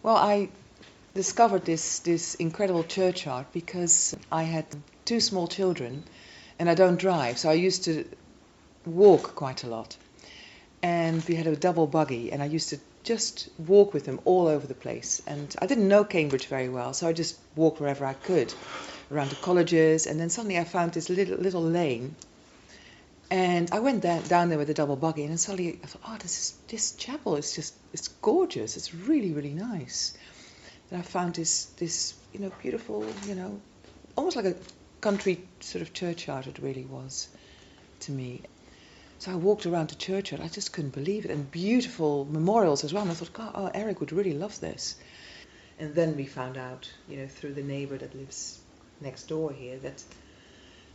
Well, I discovered this incredible churchyard because I had two small children and I don't drive, so I used to walk quite a lot. And we had a double buggy and I used to just walk with them all over the place. And I didn't know Cambridge very well, so I just walked wherever I could, around the colleges, and then suddenly I found this little lane. And I went down there with a double buggy, and then suddenly I thought, oh, this chapel is it's gorgeous. It's really, really nice. And I found this beautiful, almost like a country sort of churchyard it really was to me. So I walked around the churchyard. I just couldn't believe it, and beautiful memorials as well. And I thought, God, oh, Eric would really love this. And then we found out, through the neighbour that lives next door here, that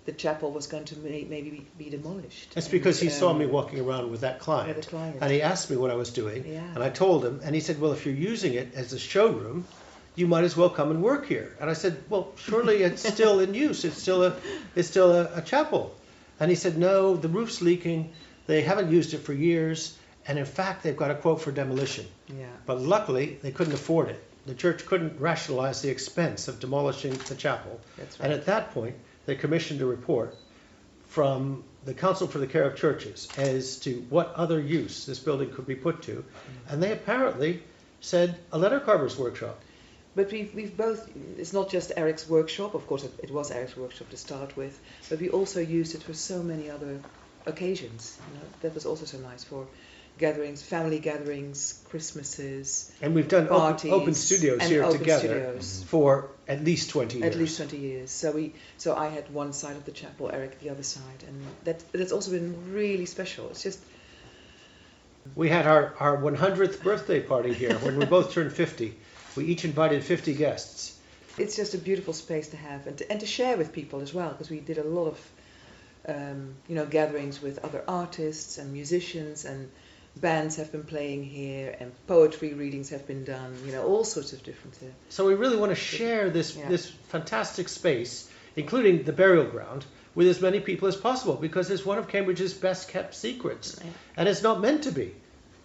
the chapel was going to maybe be demolished. That's because he saw me walking around with that client, and he asked me what I was doing, and I told him, and he said, well, if you're using it as a showroom, you might as well come and work here. And I said, well, surely it's still in use. It's still a chapel. And he said, no, the roof's leaking. They haven't used it for years, and in fact, they've got a quote for demolition. Yeah. But luckily, they couldn't afford it. The church couldn't rationalize the expense of demolishing the chapel. That's right. And at that point, they commissioned a report from the Council for the Care of Churches as to what other use this building could be put to. And they apparently said a letter carver's workshop. But we've both, it's not just Eric's workshop, of course it was Eric's workshop to start with, but we also used it for so many other occasions. That was also so nice for gatherings, family gatherings, Christmases, and we've done parties, open studios here together for at least 20 years. At least 20 years. So I had one side of the chapel, Eric the other side, and that's also been really special. It's just... We had our 100th birthday party here when we both turned 50. We each invited 50 guests. It's just a beautiful space to have and to share with people as well, because we did a lot of gatherings with other artists and musicians, and bands have been playing here, and poetry readings have been done, all sorts of different... So we really want to share this fantastic space, including the burial ground, with as many people as possible, because it's one of Cambridge's best kept secrets. Right. And it's not meant to be.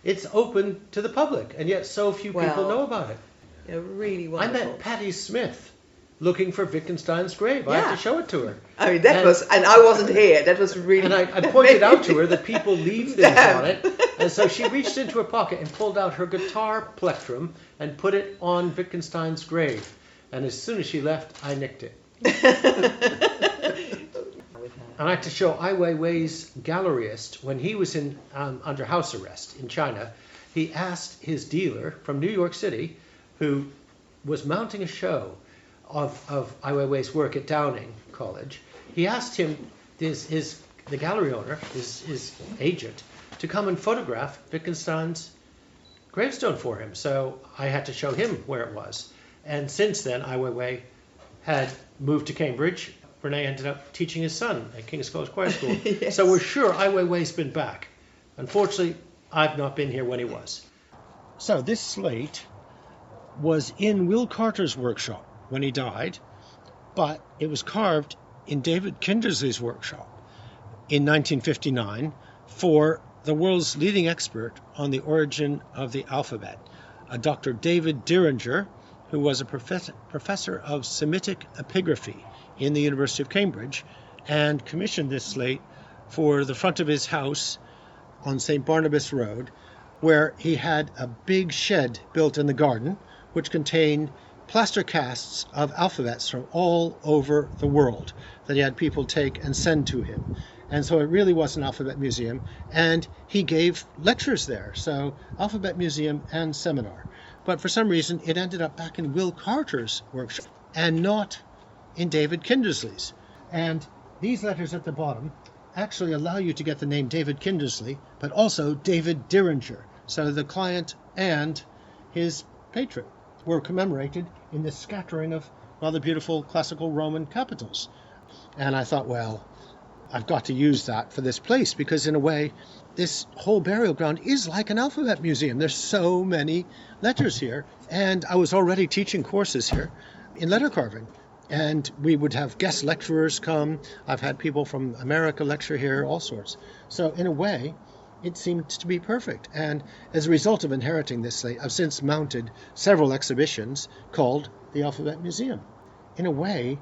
It's open to the public, and yet so few people know about it. Really wonderful. I met Patti Smith looking for Wittgenstein's grave. I had to show it to her. I mean, and I wasn't here. That was really... And I pointed out to her that people leave things on it. And so she reached into her pocket and pulled out her guitar plectrum and put it on Wittgenstein's grave. And as soon as she left, I nicked it. I'd like to show Ai Weiwei's galleryist. When he was under house arrest in China, he asked his dealer from New York City, who was mounting a show of Ai Weiwei's work at Downing College, he asked him, the gallery owner, his agent, to come and photograph Wittgenstein's gravestone for him. So I had to show him where it was. And since then, Ai Weiwei had moved to Cambridge. Renee ended up teaching his son at King's College Choir School. Yes. So we're sure Ai Weiwei's been back. Unfortunately, I've not been here when he was. So this slate was in Will Carter's workshop when he died, but it was carved in David Kindersley's workshop in 1959 for the world's leading expert on the origin of the alphabet, a Dr. David Diringer, who was a professor of Semitic epigraphy in the University of Cambridge, and commissioned this slate for the front of his house on St Barnabas Road, where he had a big shed built in the garden, which contained plaster casts of alphabets from all over the world that he had people take and send to him. And so it really was an alphabet museum, and he gave lectures there, so alphabet museum and seminar. But for some reason, it ended up back in Will Carter's workshop and not in David Kindersley's. And these letters at the bottom actually allow you to get the name David Kindersley, but also David Diringer. So the client and his patron were commemorated in this scattering of rather beautiful classical Roman capitals. And I thought, well, I've got to use that for this place, because in a way, this whole burial ground is like an alphabet museum. There's so many letters here. And I was already teaching courses here in letter carving. And we would have guest lecturers come. I've had people from America lecture here, all sorts. So in a way, it seemed to be perfect. And as a result of inheriting this slate, I've since mounted several exhibitions called the Alphabet Museum. In a way,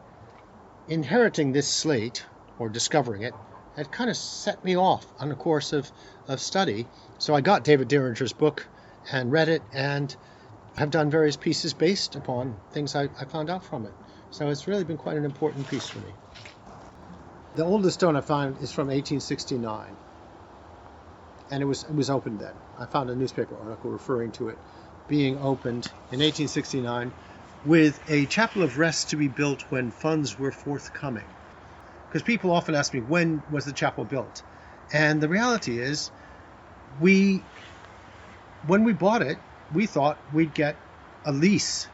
inheriting this slate, or discovering it, had kind of set me off on a course of study. So I got David Dieringer's book and read it, and have done various pieces based upon things I found out from it. So it's really been quite an important piece for me. The oldest stone I found is from 1869, and it was opened then. I found a newspaper article referring to it being opened in 1869 with a chapel of rest to be built when funds were forthcoming. Because people often ask me, when was the chapel built? And the reality is, when we bought it, we thought we'd get a lease,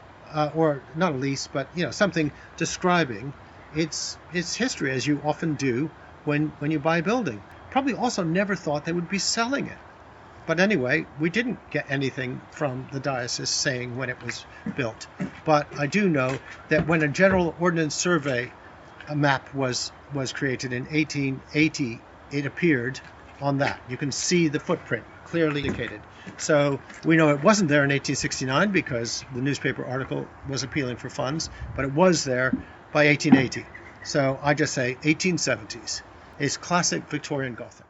or not a lease, but something describing its history, as you often do when you buy a building. Probably also never thought they would be selling it. But anyway, we didn't get anything from the diocese saying when it was built. But I do know that when a General Ordnance Survey map was created in 1880, it appeared on that. You can see the footprint clearly indicated. So we know it wasn't there in 1869 because the newspaper article was appealing for funds, but it was there by 1880. So I just say 1870s. It's classic Victorian Gothic.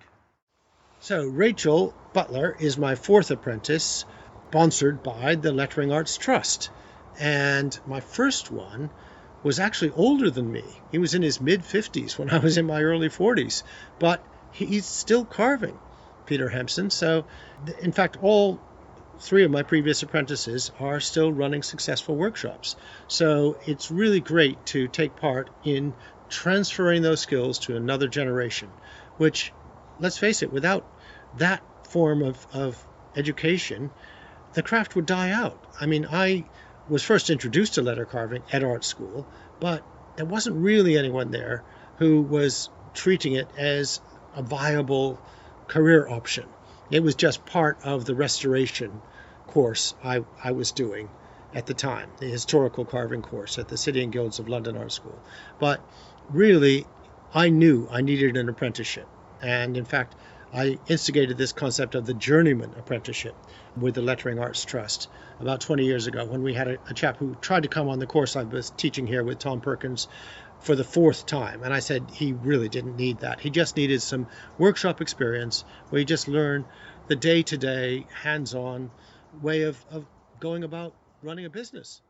So Rachel Butler is my fourth apprentice, sponsored by the Lettering Arts Trust. And my first one was actually older than me. He was in his mid-50s when I was in my early 40s. But he's still carving, Peter Hempson. So, in fact, all three of my previous apprentices are still running successful workshops. So it's really great to take part in transferring those skills to another generation, which, let's face it, without that form of education, the craft would die out. I mean, I was first introduced to letter carving at art school, but there wasn't really anyone there who was treating it as a viable career option. It was just part of the restoration course I was doing at the time, the historical carving course at the City and Guilds of London Art School. But really, I knew I needed an apprenticeship. And in fact, I instigated this concept of the journeyman apprenticeship with the Lettering Arts Trust about 20 years ago, when we had a chap who tried to come on the course I was teaching here with Tom Perkins for the fourth time. And I said he really didn't need that. He just needed some workshop experience where he just learned the day-to-day, hands-on way of going about running a business.